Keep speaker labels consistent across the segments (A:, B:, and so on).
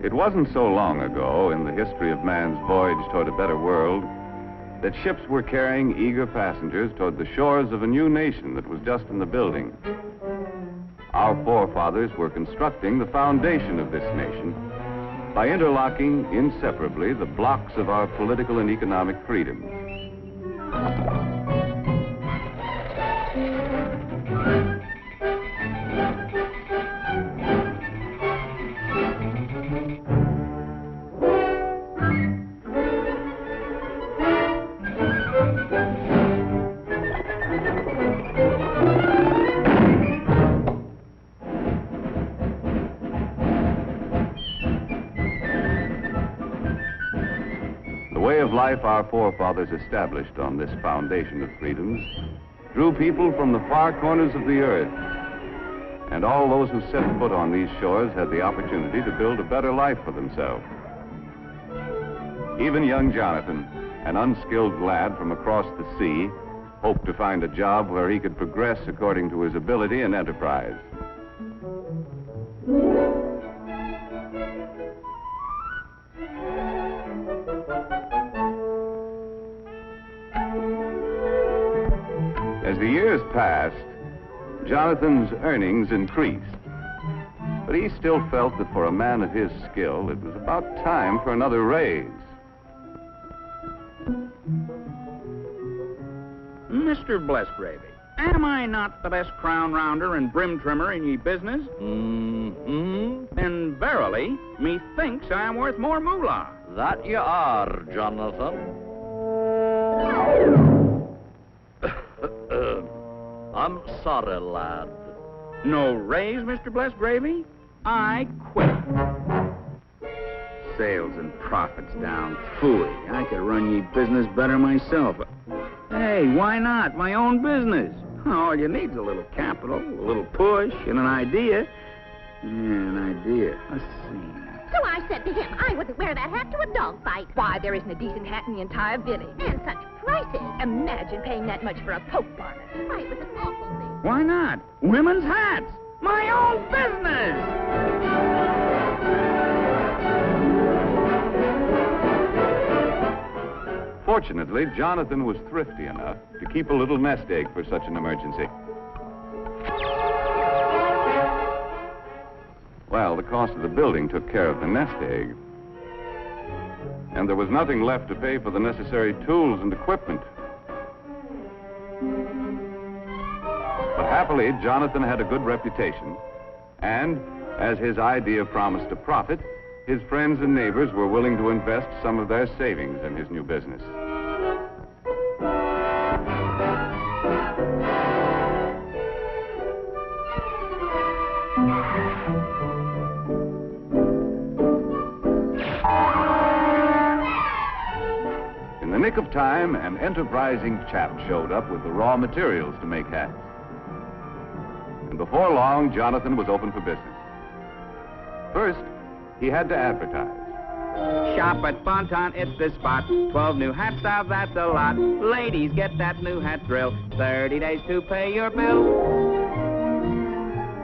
A: It wasn't so long ago in the history of man's voyage toward a better world that ships were carrying eager passengers toward the shores of a new nation that was just in the building. Our forefathers were constructing the foundation of this nation by interlocking inseparably the blocks of our political and economic freedoms. The way of life our forefathers established on this foundation of freedoms drew people from the far corners of the earth. And all those who set foot on these shores had the opportunity to build a better life for themselves. Even young Jonathan, an unskilled lad from across the sea, hoped to find a job where he could progress according to his ability and enterprise. As the years passed, Jonathan's earnings increased. But he still felt that for a man of his skill, it was about time for another raise.
B: Mr. Blessgravy, am I not the best crown rounder and brim trimmer in ye business? Then verily, methinks I am worth more moolah.
C: That you are, Jonathan. I'm sorry, lad.
B: No raise, Mr. Blessgravy? I quit. Sales and profits down. Phooey, I could run ye business better myself. Hey, why not? My own business. All you need's a little capital, a little push, and an idea. Yeah, an idea. Let's see.
D: So I said to him, I wouldn't wear that hat to a dog fight.
E: Why, there isn't a decent hat in the entire village.
D: And such prices.
E: Imagine paying that much for a poke bonnet.
D: Why, it was an awful thing.
B: Why not? Women's hats. My own business.
A: Fortunately, Jonathan was thrifty enough to keep a little nest egg for such an emergency. Well, the cost of the building took care of the nest egg. And there was nothing left to pay for the necessary tools and equipment. But happily, Jonathan had a good reputation. And as his idea promised a profit, his friends and neighbors were willing to invest some of their savings in his new business. In the nick of time, an enterprising chap showed up with the raw materials to make hats. And before long, Jonathan was open for business. First, he had to advertise.
B: Shop at Bonton, it's the spot. 12 new hat styles, that's a lot. Ladies, get that new hat drill. 30 days to pay your bill.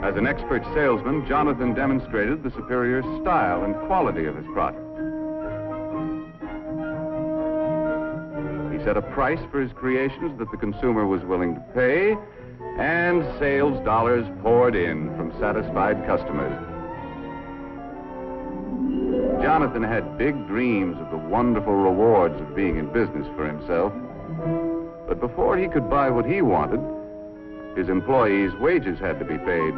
A: As an expert salesman, Jonathan demonstrated the superior style and quality of his product. He set a price for his creations that the consumer was willing to pay, and sales dollars poured in from satisfied customers. Jonathan had big dreams of the wonderful rewards of being in business for himself. But before he could buy what he wanted, his employees' wages had to be paid.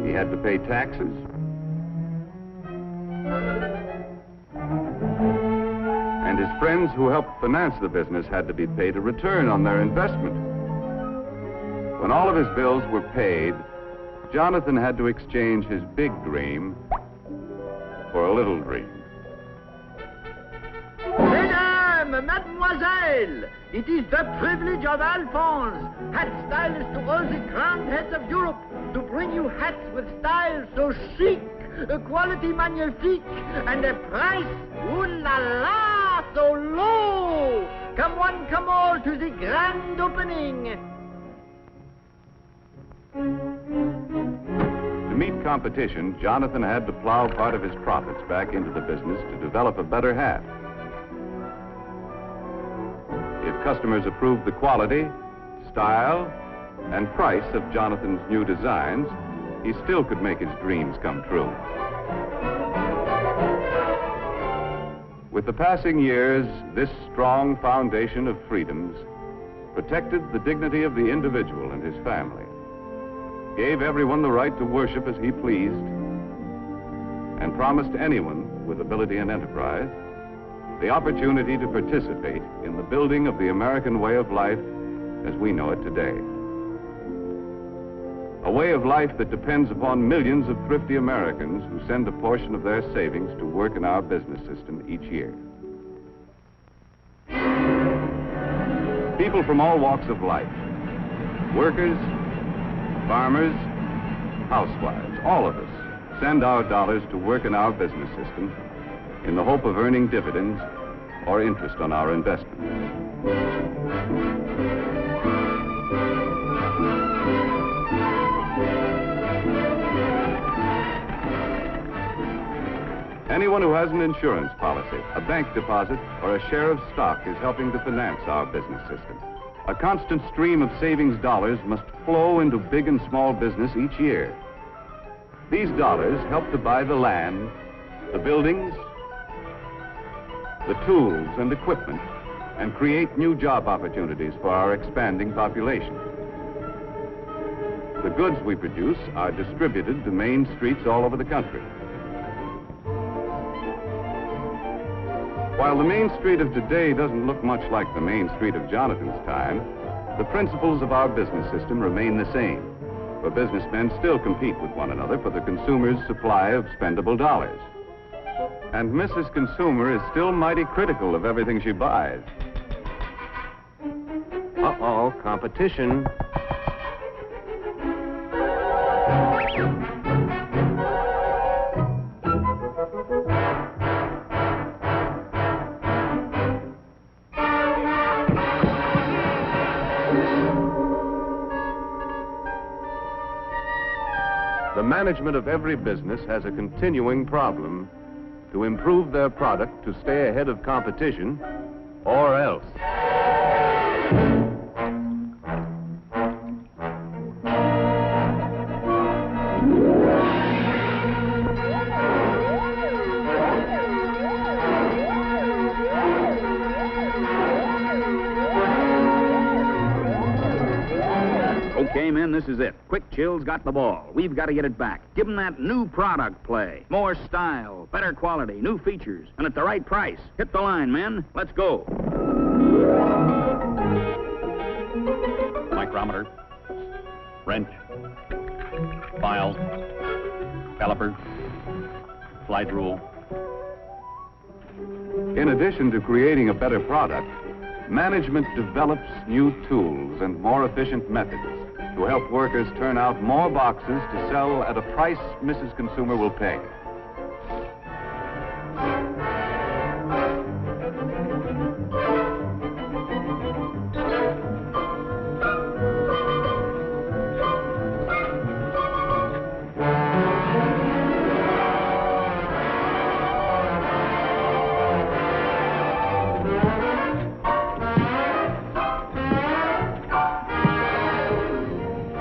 A: He had to pay taxes. And his friends who helped finance the business had to be paid a return on their investment. When all of his bills were paid, Jonathan had to exchange his big dream for a little dream.
F: Mesdames, mademoiselles, it is the privilege of Alphonse, hat stylist to all the grand heads of Europe, to bring you hats with style so chic, a quality magnifique, and a price, ooh la la, so low. Come one, come all to the grand opening.
A: To meet competition, Jonathan had to plow part of his profits back into the business to develop a better hat. If customers approved the quality, style, and price of Jonathan's new designs, he still could make his dreams come true. With the passing years, this strong foundation of freedoms protected the dignity of the individual and his family, gave everyone the right to worship as he pleased, and promised anyone with ability and enterprise the opportunity to participate in the building of the American way of life as we know it today. A way of life that depends upon millions of thrifty Americans who send a portion of their savings to work in our business system each year. People from all walks of life, workers, farmers, housewives, all of us send our dollars to work in our business system in the hope of earning dividends or interest on our investments. Anyone who has an insurance policy, a bank deposit, or a share of stock is helping to finance our business system. A constant stream of savings dollars must flow into big and small business each year. These dollars help to buy the land, the buildings, the tools and equipment, and create new job opportunities for our expanding population. The goods we produce are distributed to main streets all over the country. While the Main Street of today doesn't look much like the Main Street of Jonathan's time, the principles of our business system remain the same, for businessmen still compete with one another for the consumer's supply of spendable dollars. And Mrs. Consumer is still mighty critical of everything she buys. Uh-oh, competition. The management of every business has a continuing problem to improve their product to stay ahead of competition, or else.
B: Okay, men, this is it. Quick Chill's got the ball. We've got to get it back. Give them that new product play. More style, better quality, new features, and at the right price. Hit the line, men. Let's go.
G: Micrometer, wrench, file, caliper, slide rule.
A: In addition to creating a better product, management develops new tools and more efficient methods to help workers turn out more boxes to sell at a price Mrs. Consumer will pay.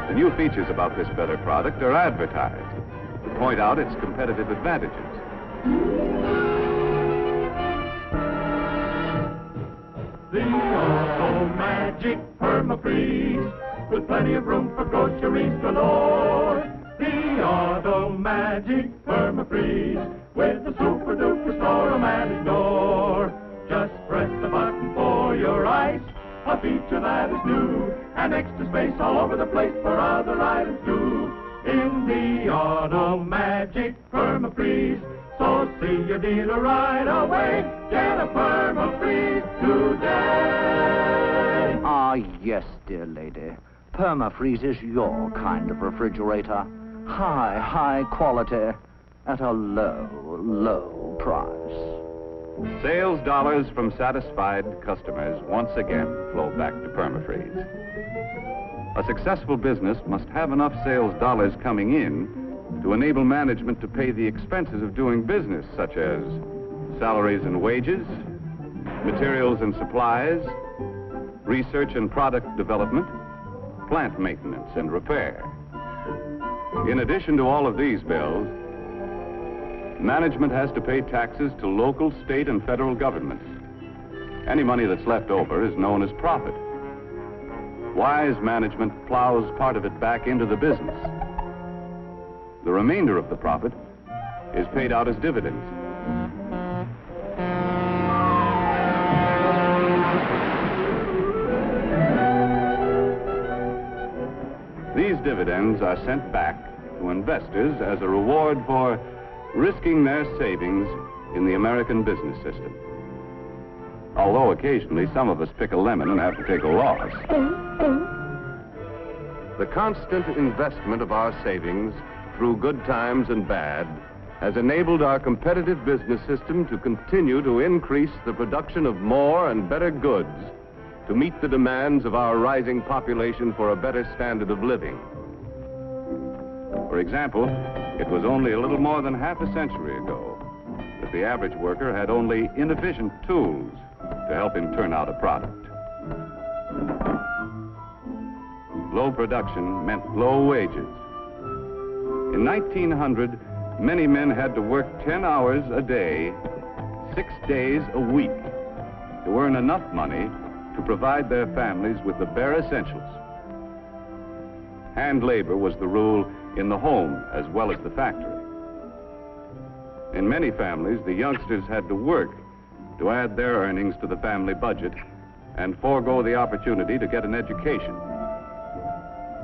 A: The new features about this better product are advertised to point out its competitive advantages.
H: The Auto Magic Permafreeze, with plenty of room for groceries galore. The Auto Magic Permafreeze, with a super duper store-o-matic door. Just press the button for your ice, a feature that is new, and extra space all over the place for other items too. In the Auto Magic Permafreeze, so see your dealer right away. Get a Permafreeze today.
I: Ah, yes, dear lady. Permafreeze is your kind of refrigerator. High quality at a low price.
A: Sales dollars from satisfied customers once again flow back to Permafreeze. A successful business must have enough sales dollars coming in to enable management to pay the expenses of doing business, such as salaries and wages, materials and supplies, research and product development, plant maintenance and repair. In addition to all of these bills, management has to pay taxes to local, state, and federal governments. Any money that's left over is known as profit. Wise management plows part of it back into the business. The remainder of the profit is paid out as dividends. These dividends are sent back to investors as a reward for risking their savings in the American business system. Although occasionally some of us pick a lemon and have to take a loss. The constant investment of our savings through good times and bad has enabled our competitive business system to continue to increase the production of more and better goods to meet the demands of our rising population for a better standard of living. For example, it was only a little more than half a century ago that the average worker had only inefficient tools to help him turn out a product. Low production meant low wages. In 1900, many men had to work 10 hours a day, 6 days a week, to earn enough money to provide their families with the bare essentials. Hand labor was the rule in the home as well as the factory. In many families, the youngsters had to work to add their earnings to the family budget and forego the opportunity to get an education.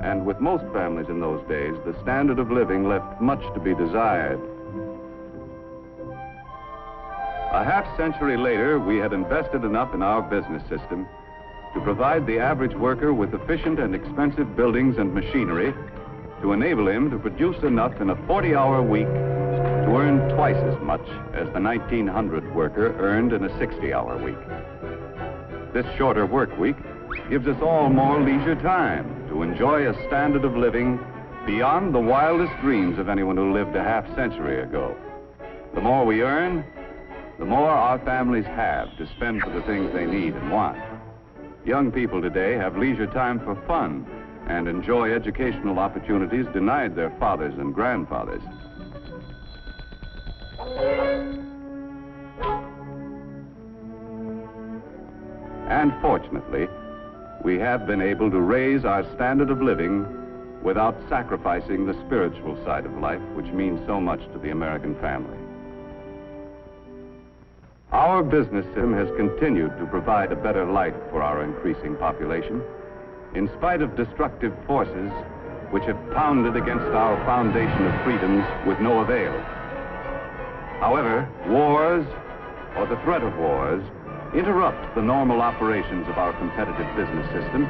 A: And with most families in those days, the standard of living left much to be desired. A half-century later, we had invested enough in our business system to provide the average worker with efficient and expensive buildings and machinery to enable him to produce enough in a 40-hour week to earn twice as much as the 1900 worker earned in a 60-hour week. This shorter work week gives us all more leisure time to enjoy a standard of living beyond the wildest dreams of anyone who lived a half-century ago. The more we earn, the more our families have to spend for the things they need and want. Young people today have leisure time for fun and enjoy educational opportunities denied their fathers and grandfathers. And fortunately, we have been able to raise our standard of living without sacrificing the spiritual side of life, which means so much to the American family. Our business system has continued to provide a better life for our increasing population, in spite of destructive forces which have pounded against our foundation of freedoms with no avail. However, wars, or the threat of wars, interrupt the normal operations of our competitive business system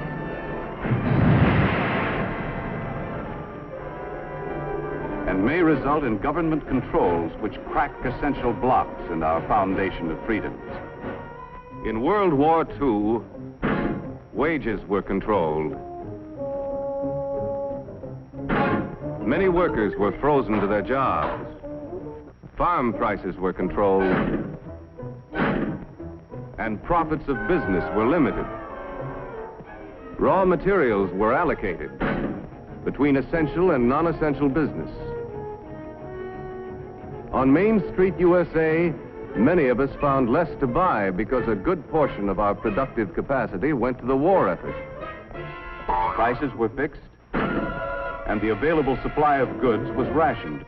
A: and may result in government controls which crack essential blocks in our foundation of freedoms. In World War II, wages were controlled. Many workers were frozen to their jobs. Farm prices were controlled. And profits of business were limited. Raw materials were allocated between essential and non-essential business. On Main Street, USA, many of us found less to buy because a good portion of our productive capacity went to the war effort. Prices were fixed, and the available supply of goods was rationed.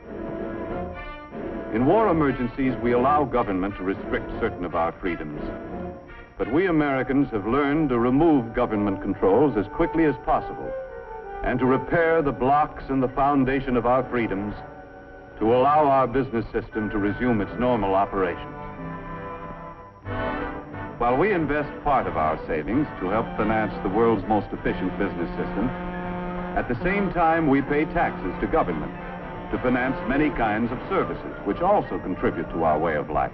A: In war emergencies, we allow government to restrict certain of our freedoms. But we Americans have learned to remove government controls as quickly as possible and to repair the blocks in the foundation of our freedoms to allow our business system to resume its normal operations. While we invest part of our savings to help finance the world's most efficient business system, at the same time we pay taxes to government to finance many kinds of services which also contribute to our way of life.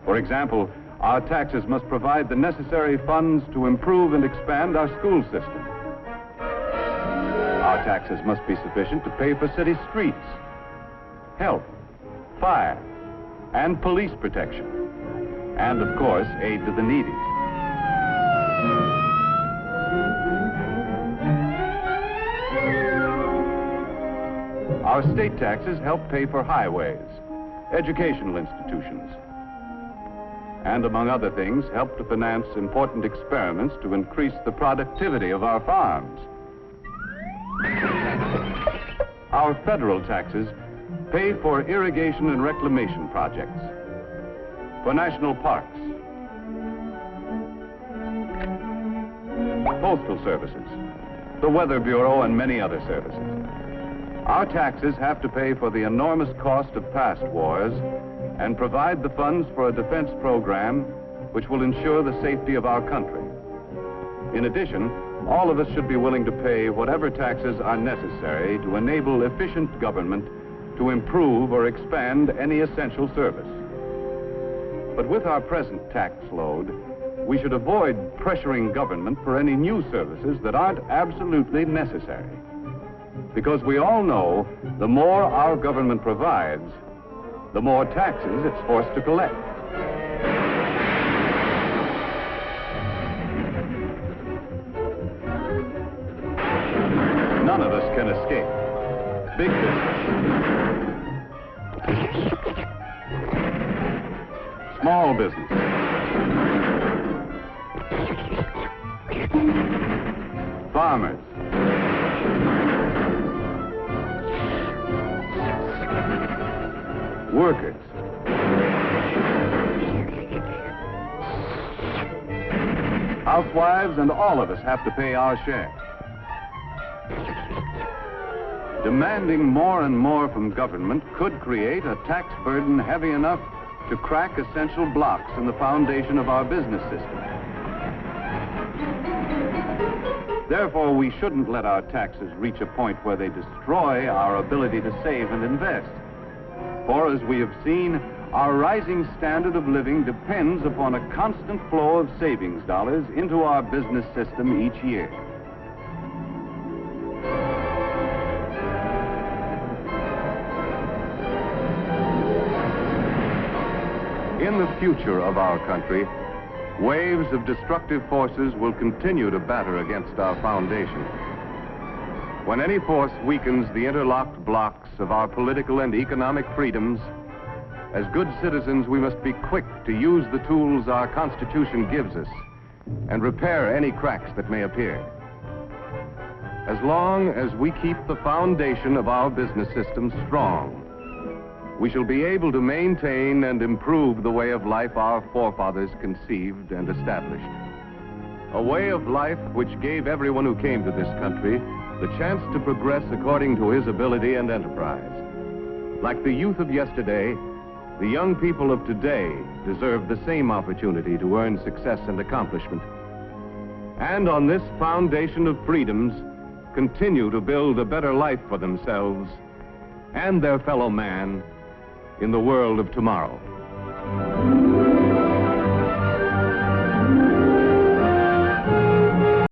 A: For example, our taxes must provide the necessary funds to improve and expand our school system. taxes must be sufficient to pay for city streets, health, fire, and police protection, and, of course, aid to the needy. Our state taxes help pay for highways, educational institutions, and, among other things, help to finance important experiments to increase the productivity of our farms. Our federal taxes pay for irrigation and reclamation projects, for national parks, postal services, the Weather Bureau, and many other services. Our taxes have to pay for the enormous cost of past wars and provide the funds for a defense program which will ensure the safety of our country. In addition, all of us should be willing to pay whatever taxes are necessary to enable efficient government to improve or expand any essential service. But with our present tax load, we should avoid pressuring government for any new services that aren't absolutely necessary. Because we all know the more our government provides, the more taxes it's forced to collect. None of us can escape. Big business, small business, farmers, workers, housewives, and all of us have to pay our share. Demanding more and more from government could create a tax burden heavy enough to crack essential blocks in the foundation of our business system. Therefore, we shouldn't let our taxes reach a point where they destroy our ability to save and invest. For, as we have seen, our rising standard of living depends upon a constant flow of savings dollars into our business system each year. In the future of our country, waves of destructive forces will continue to batter against our foundation. When any force weakens the interlocked blocks of our political and economic freedoms, as good citizens, we must be quick to use the tools our Constitution gives us and repair any cracks that may appear. As long as we keep the foundation of our business system strong, we shall be able to maintain and improve the way of life our forefathers conceived and established. A way of life which gave everyone who came to this country the chance to progress according to his ability and enterprise. Like the youth of yesterday, the young people of today deserve the same opportunity to earn success and accomplishment. And on this foundation of freedoms, continue to build a better life for themselves and their fellow man in the world of tomorrow.